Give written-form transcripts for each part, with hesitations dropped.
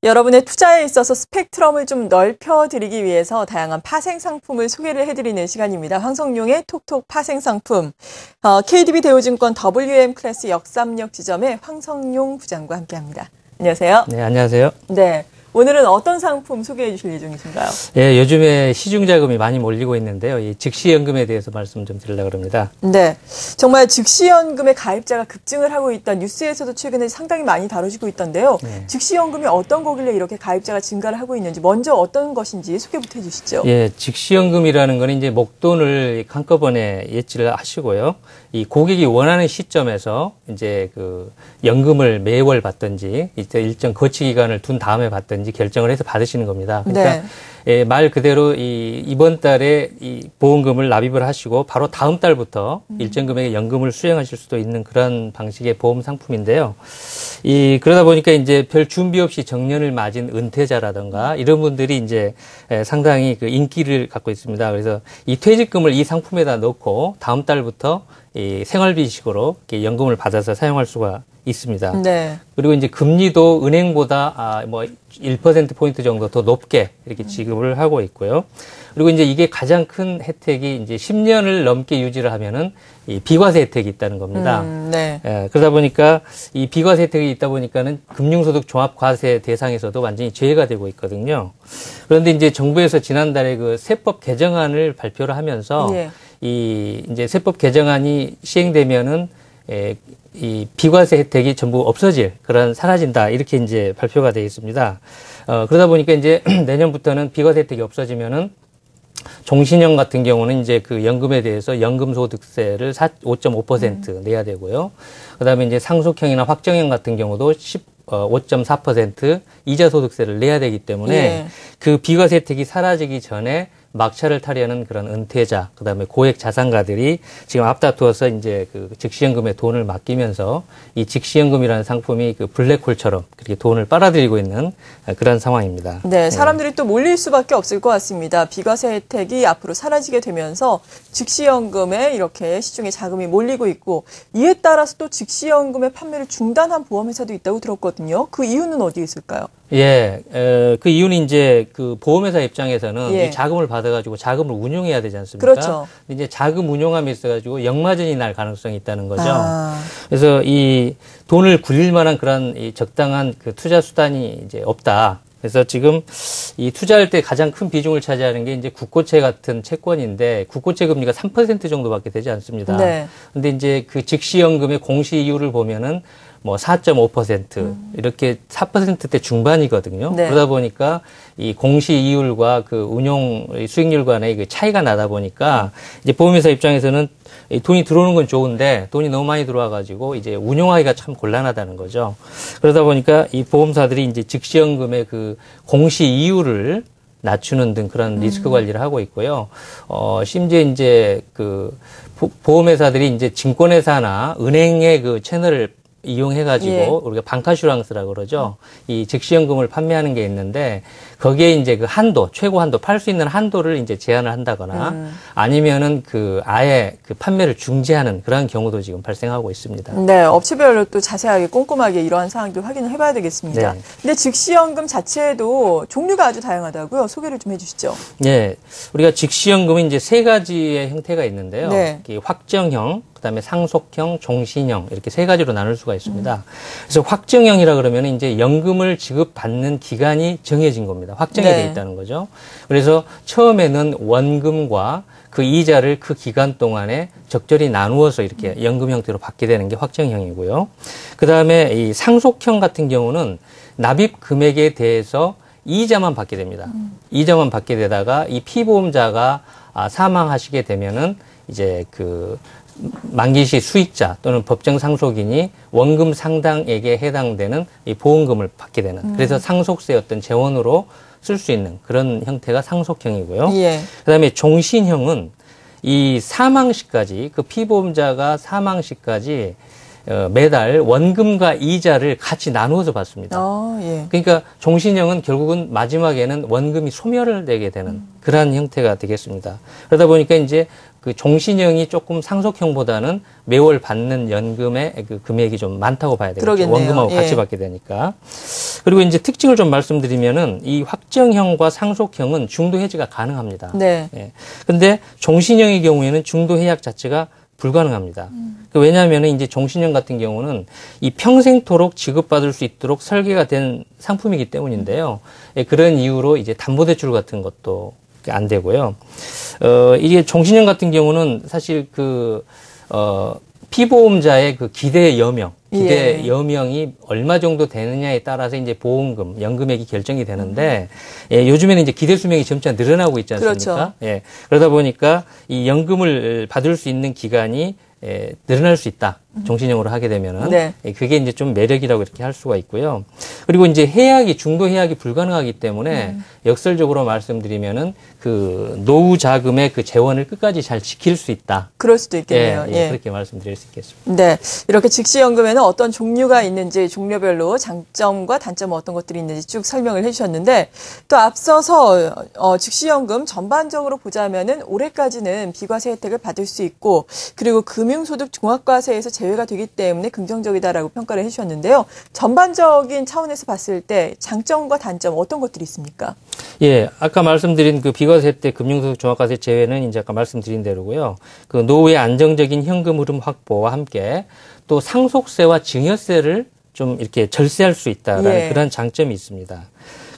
여러분의 투자에 있어서 스펙트럼을 좀 넓혀드리기 위해서 다양한 파생 상품을 소개를 해드리는 시간입니다. 황석룡의 톡톡 파생 상품. KDB 대우증권 WM 클래스 역삼역 지점의 황석룡 부장과 함께합니다. 안녕하세요. 네, 안녕하세요. 네. 오늘은 어떤 상품 소개해 주실 예정이신가요? 예, 요즘에 시중자금이 많이 몰리고 있는데요. 이 즉시연금에 대해서 말씀 좀 드리려고 합니다. 네. 정말 즉시연금의 가입자가 급증을 하고 있다. 뉴스에서도 최근에 상당히 많이 다뤄지고 있던데요. 네. 즉시연금이 어떤 거길래 이렇게 가입자가 증가를 하고 있는지 먼저 어떤 것인지 소개부터 해주시죠. 예, 즉시연금이라는 건 이제 목돈을 한꺼번에 예치를 하시고요. 이 고객이 원하는 시점에서 이제 그 연금을 매월 받든지 일정 거치 기간을 둔 다음에 받든지 결정을 해서 받으시는 겁니다. 그러니까 네. 예, 말 그대로 이번 달에 이 보험금을 납입을 하시고 바로 다음 달부터 일정 금액의 연금을 수령하실 수도 있는 그런 방식의 보험 상품인데요. 그러다 보니까 이제 별 준비 없이 정년을 맞은 은퇴자라든가 이런 분들이 이제 상당히 그 인기를 갖고 있습니다. 그래서 이 퇴직금을 이 상품에다 넣고 다음 달부터 이 생활비식으로 이렇게 연금을 받아서 사용할 수가 있습니다. 네. 그리고 이제 금리도 은행보다 1%포인트 정도 더 높게 이렇게 지급을 하고 있고요. 그리고 이제 이게 가장 큰 혜택이 이제 10년을 넘게 유지를 하면은 이 비과세 혜택이 있다는 겁니다. 네. 예, 그러다 보니까 이 비과세 혜택이 있다 보니까는 금융소득 종합과세 대상에서도 완전히 제외가 되고 있거든요. 그런데 이제 정부에서 지난달에 그 세법 개정안을 발표를 하면서 네. 이제 세법 개정안이 시행되면은 이 비과세 혜택이 전부 없어질 그런 사라진다 이렇게 이제 발표가 되어 있습니다. 그러다 보니까 이제 내년부터는 비과세 혜택이 없어지면은 종신형 같은 경우는 이제 그 연금에 대해서 연금소득세를 5.5% 내야 되고요. 그다음에 이제 상속형이나 확정형 같은 경우도 5.4% 이자소득세를 내야 되기 때문에 예. 그 비과세 혜택이 사라지기 전에 막차를 타려는 그런 은퇴자, 그다음에 고액 자산가들이 지금 앞다투어서 이제 그 즉시연금에 돈을 맡기면서 이 즉시연금이라는 상품이 그 블랙홀처럼 그렇게 돈을 빨아들이고 있는 그런 상황입니다. 네, 사람들이 또 몰릴 수밖에 없을 것 같습니다. 비과세 혜택이 앞으로 사라지게 되면서 즉시연금에 이렇게 시중에 자금이 몰리고 있고 이에 따라서 또 즉시연금의 판매를 중단한 보험회사도 있다고 들었거든요. 그 이유는 어디에 있을까요? 예, 그 이유는 이제 그 보험회사 입장에서는 이 자금을 받아가지고 자금을 운용해야 되지 않습니까? 그렇죠. 근데 이제 자금 운용함에 있어가지고 역마진이 날 가능성이 있다는 거죠. 그래서 이 돈을 굴릴 만한 그런 이 적당한 그 투자 수단이 이제 없다. 그래서 지금 이 투자할 때 가장 큰 비중을 차지하는 게 이제 국고채 같은 채권인데 국고채 금리가 3% 정도밖에 되지 않습니다. 네. 근데 이제 그 즉시연금의 공시 이율을 보면은 뭐 4.5% 이렇게 4%대 중반이거든요. 네. 그러다 보니까 이 공시 이율과 그 운용 수익률 간의 그 차이가 나다 보니까 이제 보험회사 입장에서는 이 돈이 들어오는 건 좋은데 돈이 너무 많이 들어와 가지고 이제 운용하기가 참 곤란하다는 거죠. 그러다 보니까 이 보험사들이 이제 즉시연금의 그 공시 이율을 낮추는 등 그런 리스크 관리를 하고 있고요. 심지어 이제 그 보험회사들이 이제 증권회사나 은행의 그 채널을 이용해가지고 우리가 방카슈랑스라고 그러죠. 이 즉시연금을 판매하는 게 있는데 거기에 이제 그 한도, 최고 한도, 팔 수 있는 한도를 이제 제한을 한다거나 아니면은 그 아예 그 판매를 중지하는 그런 경우도 지금 발생하고 있습니다. 네, 업체별로 또 자세하게 꼼꼼하게 이러한 사항도 확인을 해봐야 되겠습니다. 네. 근데 즉시연금 자체도 종류가 아주 다양하다고요. 소개를 좀 해주시죠. 네, 우리가 즉시연금은 이제 세 가지의 형태가 있는데요. 네. 확정형, 그다음에 상속형, 종신형 이렇게 세 가지로 나눌 수가 있습니다. 그래서 확정형이라 그러면 이제 연금을 지급받는 기간이 정해진 겁니다. 확정이 돼 있다는 거죠. 그래서 처음에는 원금과 그 이자를 그 기간 동안에 적절히 나누어서 이렇게 연금 형태로 받게 되는 게 확정형이고요. 그다음에 이 상속형 같은 경우는 납입 금액에 대해서 이자만 받게 됩니다. 이자만 받게 되다가 이 피보험자가 사망하시게 되면은 이제 그 만기 시 수익자 또는 법정 상속인이 원금 상당액에 해당되는 이 보험금을 받게 되는 그래서 상속세 어떤 재원으로 쓸 수 있는 그런 형태가 상속형이고요. 예. 그다음에 종신형은 이 사망 시까지 그 피보험자가 사망 시까지 매달 원금과 이자를 같이 나누어서 받습니다. 예. 그러니까 종신형은 결국은 마지막에는 원금이 소멸되게 되는 그러한 형태가 되겠습니다. 그러다 보니까 이제 그 종신형이 조금 상속형보다는 매월 받는 연금의 그 금액이 좀 많다고 봐야 되겠죠. 그러겠네요. 원금하고 예. 같이 받게 되니까. 그리고 이제 특징을 좀 말씀드리면은 이 확정형과 상속형은 중도 해지가 가능합니다. 네. 예. 근데 종신형의 경우에는 중도 해약 자체가 불가능합니다. 왜냐하면 이제 종신형 같은 경우는 이 평생토록 지급받을 수 있도록 설계가 된 상품이기 때문인데요. 예, 그런 이유로 이제 담보대출 같은 것도 안 되고요. 이게 종신형 같은 경우는 사실 피보험자의 그 기대 여명이 얼마 정도 되느냐에 따라서 이제 보험금, 연금액이 결정이 되는데, 예, 요즘에는 이제 기대 수명이 점차 늘어나고 있지 않습니까? 그렇죠. 예, 그러다 보니까 이 연금을 받을 수 있는 기간이 늘어날 수 있다. 종신형으로 하게 되면은. 네. 예, 그게 이제 좀 매력이라고 이렇게 할 수가 있고요. 그리고 이제 중도 해약이 불가능하기 때문에 역설적으로 말씀드리면은 그 노후 자금의 그 재원을 끝까지 잘 지킬 수 있다. 그럴 수도 있겠네요. 예, 그렇게 말씀드릴 수 있겠습니다. 네. 이렇게 직시연금에는 어떤 종류가 있는지, 종류별로 장점과 단점 어떤 것들이 있는지 쭉 설명을 해주셨는데, 또 앞서서 직시연금 전반적으로 보자면은 올해까지는 비과세 혜택을 받을 수 있고, 그리고 금융소득 종합과세에서 제외가 되기 때문에 긍정적이다라고 평가를 해주셨는데요. 전반적인 차원에서 봤을 때 장점과 단점 어떤 것들이 있습니까? 예, 아까 말씀드린 그 비과세 때 금융소득 종합과세 제외는 이제 아까 말씀드린 대로고요. 그 노후의 안정적인 현금 흐름 확보와 함께 또 상속세와 증여세를 좀 이렇게 절세할 수 있다라는 예. 그런 장점이 있습니다.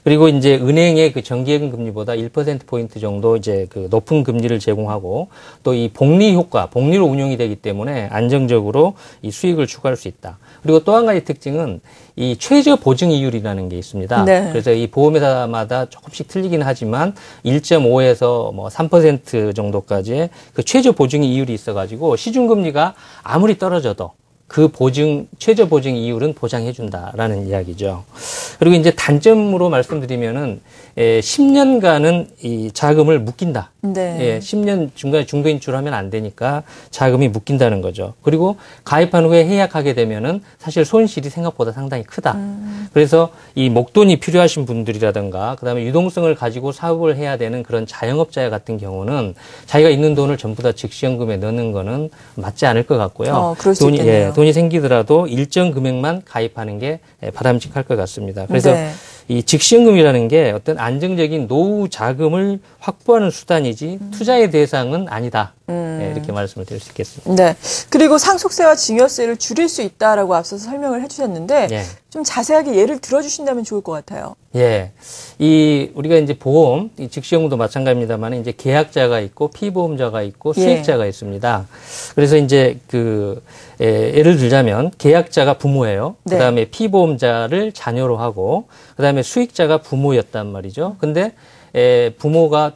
그리고 이제 은행의 그 정기예금 금리보다 1%포인트 정도 이제 그 높은 금리를 제공하고 또 이 복리 효과, 복리로 운용이 되기 때문에 안정적으로 이 수익을 추구할 수 있다. 그리고 또 한 가지 특징은 이 최저 보증 이율이라는 게 있습니다. 네. 그래서 이 보험회사마다 조금씩 틀리긴 하지만 1.5에서 뭐 3% 정도까지의 그 최저 보증 이율이 있어가지고 시중금리가 아무리 떨어져도 그 최저 보증 이율은 보장해준다라는 이야기죠. 그리고 이제 단점으로 말씀드리면은 10년간은 이 자금을 묶인다. 네. 예, 10년 중간에 중도 인출하면 안 되니까 자금이 묶인다는 거죠. 그리고 가입한 후에 해약하게 되면은 사실 손실이 생각보다 상당히 크다. 그래서 이 목돈이 필요하신 분들이라든가 그다음에 유동성을 가지고 사업을 해야 되는 그런 자영업자 같은 경우는 자기가 있는 돈을 전부 다 직시연금에 넣는 거는 맞지 않을 것 같고요. 그럴 수 있겠네요. 돈이 생기더라도 일정 금액만 가입하는 게 바람직할 것 같습니다. 그래서 네. 이 직시연금이라는 게 어떤 안정적인 노후 자금을 확보하는 수단이지 투자의 대상은 아니다. 네, 이렇게 말씀을 드릴 수 있겠습니다. 네. 그리고 상속세와 증여세를 줄일 수 있다라고 앞서서 설명을 해주셨는데 예. 좀 자세하게 예를 들어주신다면 좋을 것 같아요. 예. 우리가 이제 이 직시연금도 마찬가지입니다만 이제 계약자가 있고 피보험자가 있고 수익자가 있습니다. 그래서 이제 예를 들자면 계약자가 부모예요. 네. 그 다음에 피보험자를 자녀로 하고 그 다음에 수익자가 부모였단 말이죠. 근데 부모가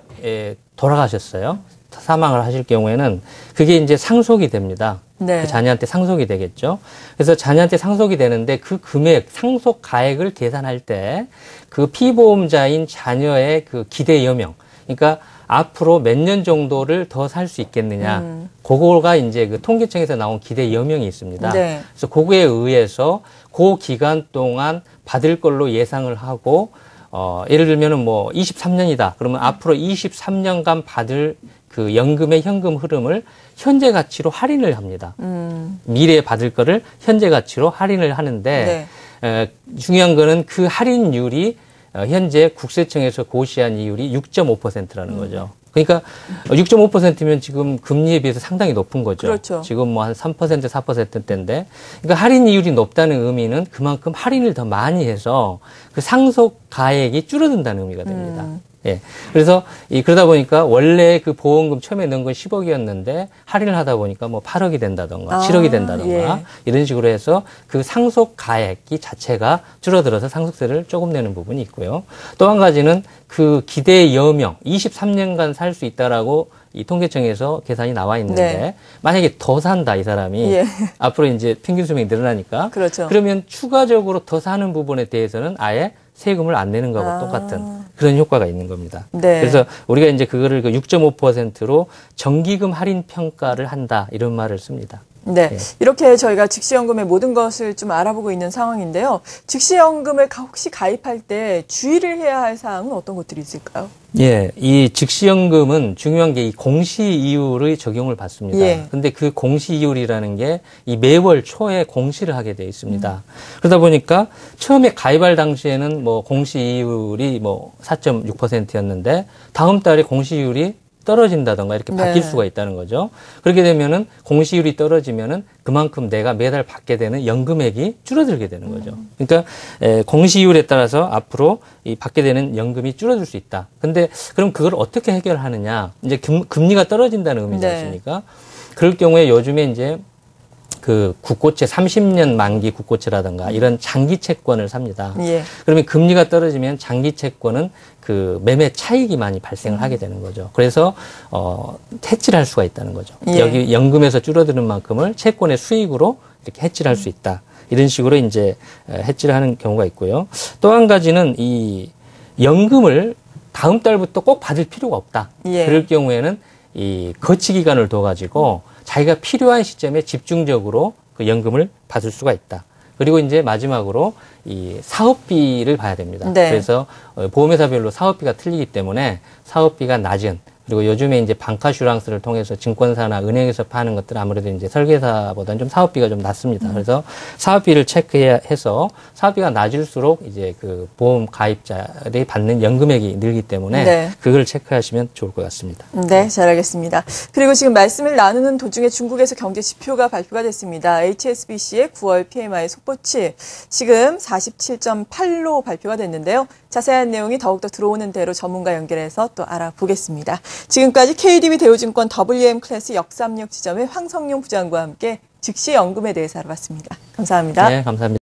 돌아가셨어요. 사망을 하실 경우에는 그게 이제 상속이 됩니다. 네. 그 자녀한테 상속이 되겠죠. 그래서 자녀한테 상속이 되는데 그 금액, 상속 가액을 계산할 때 그 피보험자인 자녀의 그 기대 여명, 그러니까 앞으로 몇 년 정도를 더 살 수 있겠느냐. 그거가 이제 그 통계청에서 나온 기대 여명이 있습니다. 네. 그래서 그거에 의해서 그 기간 동안 받을 걸로 예상을 하고 예를 들면은 뭐 23년이다. 그러면 앞으로 23년간 받을 그 연금의 현금 흐름을 현재 가치로 할인을 합니다. 미래에 받을 거를 현재 가치로 할인을 하는데 중요한 거는 그 할인율이 현재 국세청에서 고시한 이율이 6.5%라는 거죠. 그러니까 6.5%면 지금 금리에 비해서 상당히 높은 거죠. 그렇죠. 지금 뭐 한 3%, 4%대인데, 그러니까 할인 이율이 높다는 의미는 그만큼 할인을 더 많이 해서 그 상속 가액이 줄어든다는 의미가 됩니다. 예. 그래서 그러다 보니까 원래 그 보험금 처음에 넣은 건 10억이었는데 할인을 하다 보니까 뭐 8억이 된다던가 7억이 된다던가 이런 식으로 해서 그 상속 가액이 자체가 줄어들어서 상속세를 조금 내는 부분이 있고요. 또 한 가지는 그 기대 여명 23년간 살 수 있다라고 이 통계청에서 계산이 나와 있는데 만약에 더 산다 이 사람이 앞으로 이제 평균 수명이 늘어나니까 그렇죠. 그러면 추가적으로 더 사는 부분에 대해서는 아예 세금을 안 내는 거하고 똑같은 그런 효과가 있는 겁니다. 네. 그래서 우리가 이제 그거를 6.5%로 정기금 할인 평가를 한다 이런 말을 씁니다. 네. 예. 이렇게 저희가 즉시연금의 모든 것을 좀 알아보고 있는 상황인데요. 즉시연금을 혹시 가입할 때 주의를 해야 할 사항은 어떤 것들이 있을까요? 예, 이 즉시연금은 중요한 게 이 공시이율의 적용을 받습니다. 예. 근데 그 공시이율이라는 게 이 매월 초에 공시를 하게 돼 있습니다. 그러다 보니까 처음에 가입할 당시에는 뭐 공시이율이 뭐 4.6%였는데 다음 달에 공시이율이 떨어진다던가 이렇게 바뀔 네. 수가 있다는 거죠. 그렇게 되면은 공시율이 떨어지면은 그만큼 내가 매달 받게 되는 연금액이 줄어들게 되는 거죠. 그러니까 공시율에 따라서 앞으로 이 받게 되는 연금이 줄어들 수 있다. 근데 그럼 그걸 어떻게 해결하느냐? 이제 금리가 떨어진다는 의미지 네. 않습니까? 그럴 경우에 요즘에 이제 그 국고채 30년 만기 국고채라든가 이런 장기 채권을 삽니다. 예. 그러면 금리가 떨어지면 장기 채권은 그 매매 차익이 많이 발생을 하게 되는 거죠. 그래서 해지를 할 수가 있다는 거죠. 예. 여기 연금에서 줄어드는 만큼을 채권의 수익으로 이렇게 해지를 할 수 있다. 이런 식으로 이제 해지를 하는 경우가 있고요. 또 한 가지는 이 연금을 다음 달부터 꼭 받을 필요가 없다. 예. 그럴 경우에는 이 거치 기간을 둬 가지고 자기가 필요한 시점에 집중적으로 그 연금을 받을 수가 있다. 그리고 이제 마지막으로 이 사업비를 봐야 됩니다. 네. 그래서 보험회사별로 사업비가 틀리기 때문에 사업비가 낮은, 그리고 요즘에 이제 방카슈랑스를 통해서 증권사나 은행에서 파는 것들은 아무래도 이제 설계사보다는 좀 사업비가 좀 낮습니다. 그래서 사업비를 체크해서 사업비가 낮을수록 이제 그 보험 가입자들이 받는 연금액이 늘기 때문에 네. 그걸 체크하시면 좋을 것 같습니다. 네, 잘 알겠습니다. 그리고 지금 말씀을 나누는 도중에 중국에서 경제 지표가 발표가 됐습니다. HSBC의 9월 PMI 속보치 지금 47.8로 발표가 됐는데요. 자세한 내용이 더욱더 들어오는 대로 전문가 연결해서 또 알아보겠습니다. 지금까지 KDB 대우증권 WM 클래스 역삼역 지점의 황성용 부장과 함께 즉시 연금에 대해서 알아봤습니다. 감사합니다. 네, 감사합니다.